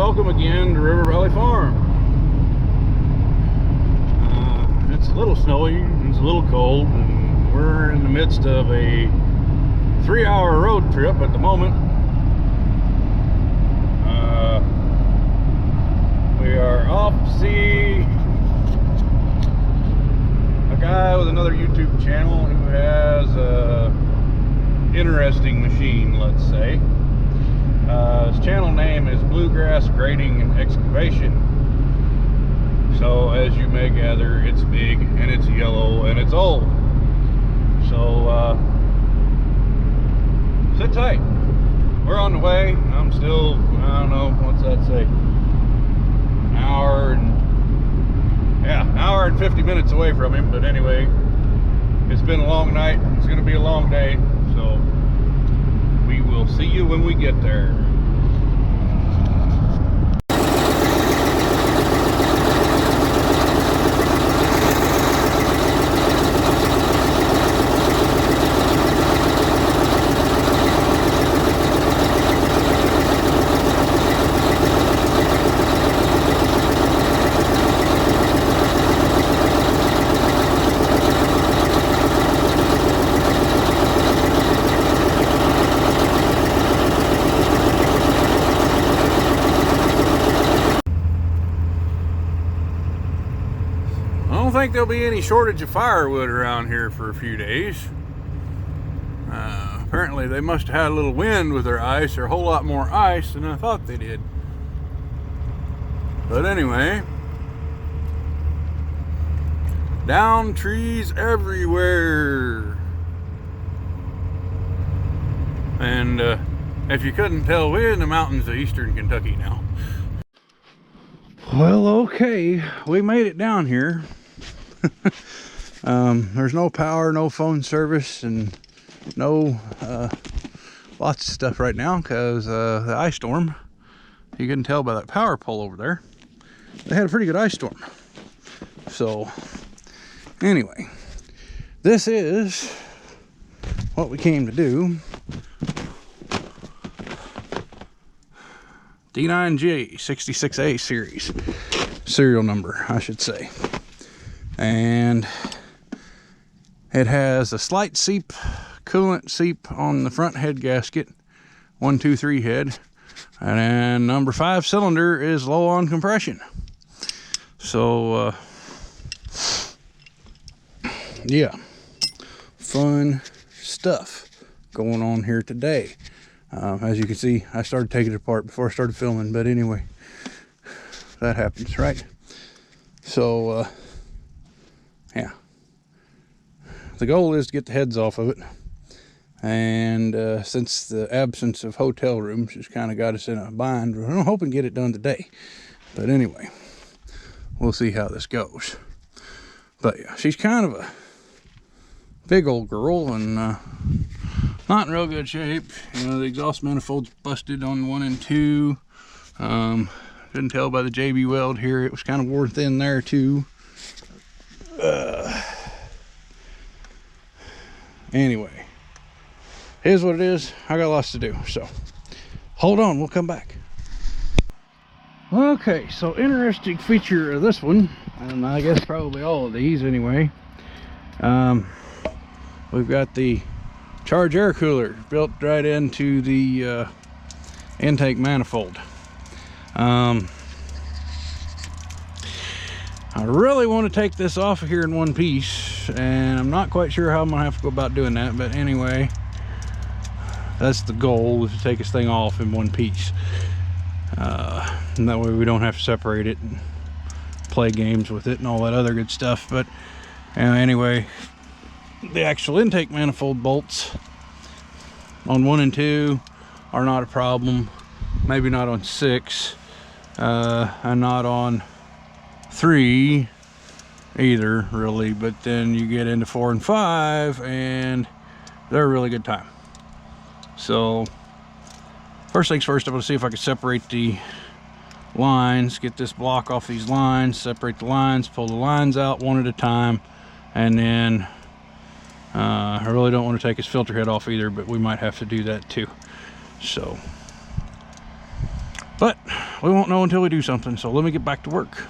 welcome again to River Valley Farm. It's a little snowy, it's a little cold, and we're in the midst of a 3-hour road trip at the moment. We are off to see a guy with another YouTube channel who has a interesting machine, let's say. His channel name is Bluegrass Grading and Excavation. So as you may gather, it's big and it's yellow and it's old. So sit tight. We're on the way. I'm still, I don't know, what's that say? An hour and 50 minutes away from him. But anyway, it's been a long night. It's going to be a long day. So we will see you when we get there. I don't think there'll be any shortage of firewood around here for a few days. Apparently they must have had a little wind with their ice, or a whole lot more ice than I thought they did. But anyway, down trees everywhere. And if you couldn't tell, we're in the mountains of eastern Kentucky now. Well, okay, we made it down here. There's no power, no phone service, and no lots of stuff right now because the ice storm. You can tell by that power pole over there. They had a pretty good ice storm. So anyway, this is what we came to do. D9G 66A series serial number, I should say. And it has a slight seep, coolant seep on the front head gasket, 1, 2, 3 head, and then number 5 cylinder is low on compression. So yeah, fun stuff going on here today. As you can see, I started taking it apart before I started filming, but anyway, that happens, right? So yeah, the goal is to get the heads off of it, and since the absence of hotel rooms has kind of got us in a bind, I'm hoping to get it done today. But anyway, we'll see how this goes. But yeah, she's kind of a big old girl, and not in real good shape. You know, the exhaust manifold's busted on 1 and 2. Couldn't tell by the JB weld here, it was kind of worn thin there too. Anyway, here's what it is. I got lots to do, so hold on, we'll come back. Okay, so interesting feature of this one, and I guess probably all of these anyway, we've got the charge air cooler built right into the intake manifold. I really want to take this off of here in one piece, and I'm not quite sure how I'm gonna have to go about doing that, but anyway, that's the goal, is to take this thing off in one piece, and that way we don't have to separate it and play games with it and all that other good stuff. But anyway, the actual intake manifold bolts on 1 and 2 are not a problem. Maybe not on 6, and not on 3 either, really. But then you get into 4 and 5, and they're a really good time. So first things first, I'm going to see if I can separate the lines, get this block off these lines, separate the lines, pull the lines out one at a time, and then I really don't want to take his filter head off either, but we might have to do that too. So, but we won't know until we do something. So let me get back to work.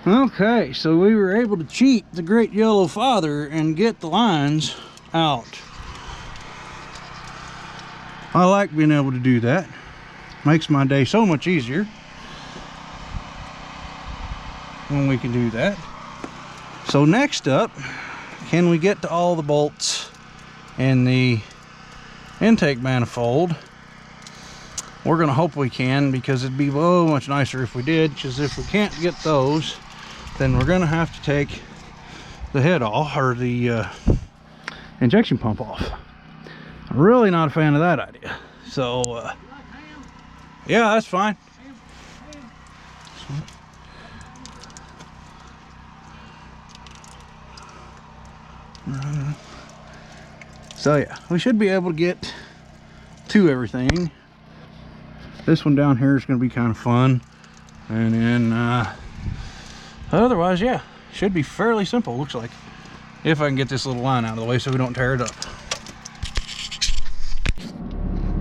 Okay, so we were able to cheat the Great Yellow Father and get the lines out. I like being able to do that. Makes my day so much easier when we can do that. So next up, can we get to all the bolts in the intake manifold? We're gonna hope we can, because it'd be so much nicer if we did, because if we can't get those, then we're gonna have to take the head off, or the injection pump off. I'm really not a fan of that idea. So yeah, that's fine. So yeah, we should be able to get to everything. This one down here is going to be kind of fun, and then otherwise, yeah, should be fairly simple, looks like, if I can get this little line out of the way so we don't tear it up.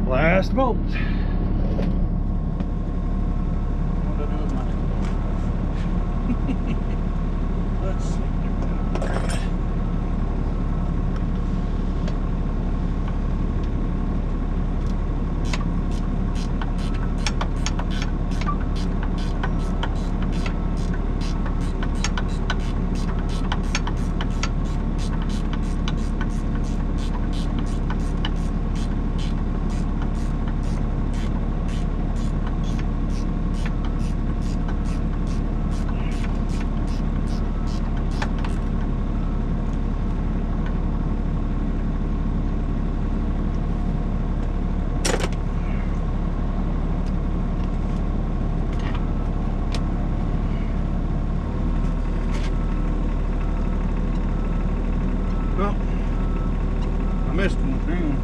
Last bolt. Let's see. Well, I missed one. Hang on.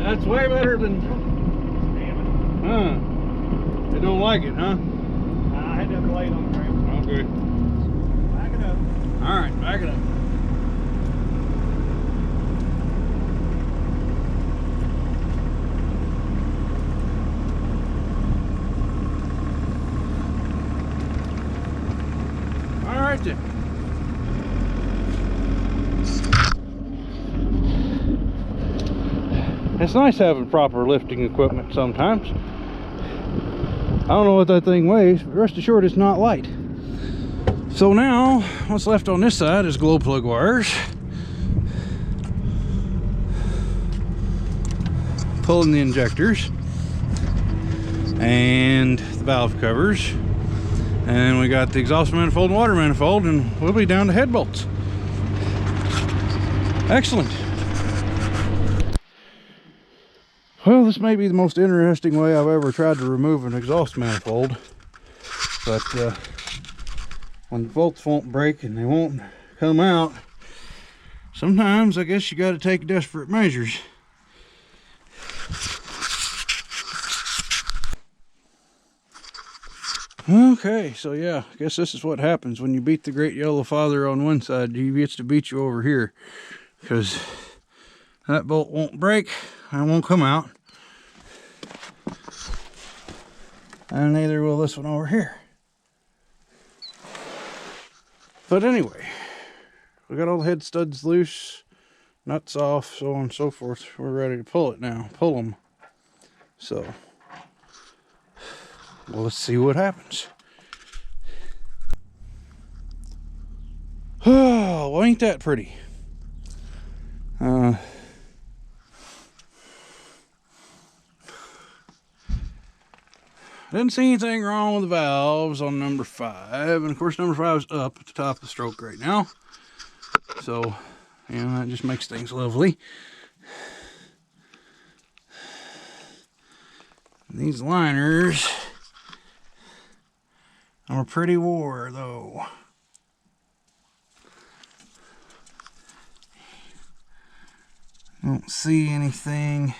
That's way better than... Huh. They don't like it, huh? I had that blade on the ground. Okay. Back it up. Alright, back it up. Alright then. It's nice having proper lifting equipment sometimes. I don't know what that thing weighs, but rest assured it's not light. So now, what's left on this side is glow plug wires. Pulling the injectors. And the valve covers. And we got the exhaust manifold and water manifold, and we'll be down to head bolts. Excellent. Well, this may be the most interesting way I've ever tried to remove an exhaust manifold, but when the bolts won't break and they won't come out, sometimes I guess you got to take desperate measures. Okay, so yeah, I guess this is what happens when you beat the great yellow father on one side. He gets to beat you over here, because that bolt won't break and won't come out, and neither will this one over here. But anyway, we got all the head studs loose, nuts off, so on and so forth. We're ready to pull it now, pull them. So, well, let's see what happens. Oh, well, ain't that pretty? Didn't see anything wrong with the valves on number 5, and of course number 5 is up at the top of the stroke right now, so you know, that just makes things lovely. These liners are pretty wore though. Don't see anything.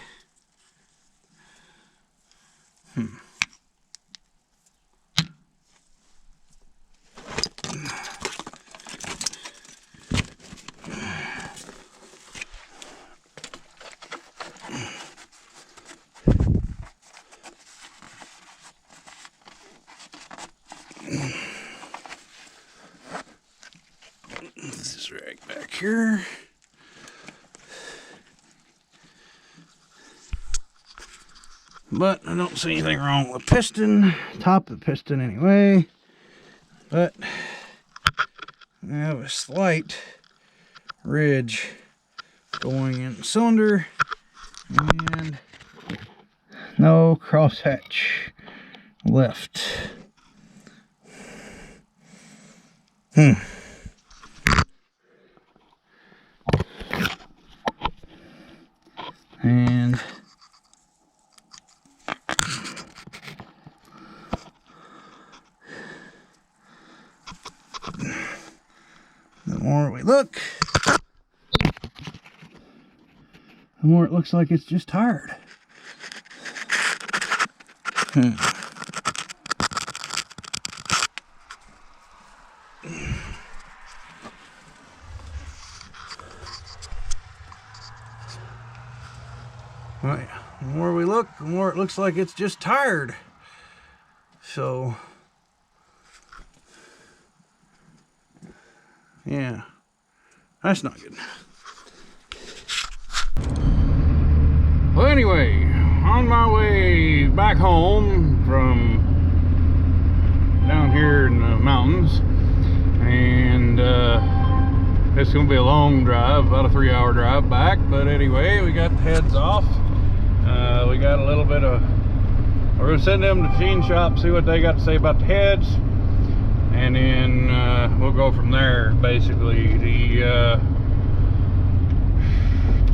This is right back here. But I don't see anything wrong with the piston, top of the piston anyway. But I have a slight ridge going in the cylinder and no crosshatch left. And the more we look, the more it looks like it's just tired. Well, yeah, the more we look, the more it looks like it's just tired. So, yeah, that's not good. Well, anyway, on my way back home from down here in the mountains, and it's gonna be a long drive, about a 3-hour drive back, but anyway, we got the heads off. We got a little bit of, we're gonna send them to the machine shop, see what they got to say about the heads, and then we'll go from there. Basically, the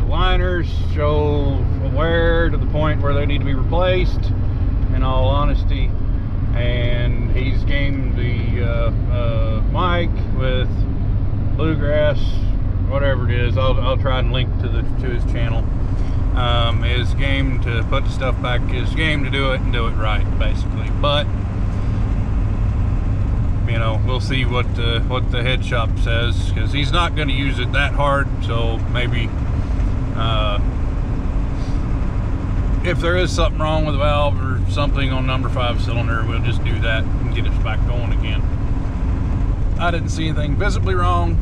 liners show wear to the point where they need to be replaced, in all honesty, and he's gamed the mic with bluegrass, whatever it is. I'll try and link to his channel. is game to put the stuff back, is game to do it and do it right, basically. But you know, we'll see what the head shop says, because he's not going to use it that hard. So maybe if there is something wrong with the valve or something on number 5 cylinder, we'll just do that and get it back going again. I didn't see anything visibly wrong,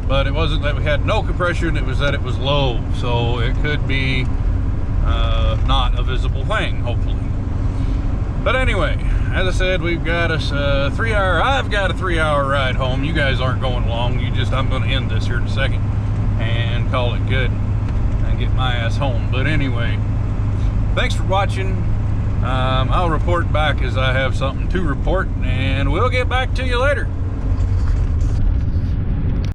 but it wasn't that we had no compression, it was that it was low. So it could be not a visible thing, hopefully. But anyway, as I said, we've got us a 3-hour, I've got a 3-hour ride home. You guys aren't going long. I'm going to end this here in a second and call it good and get my ass home. But anyway, thanks for watching. I'll report back as I have something to report, and we'll get back to you later.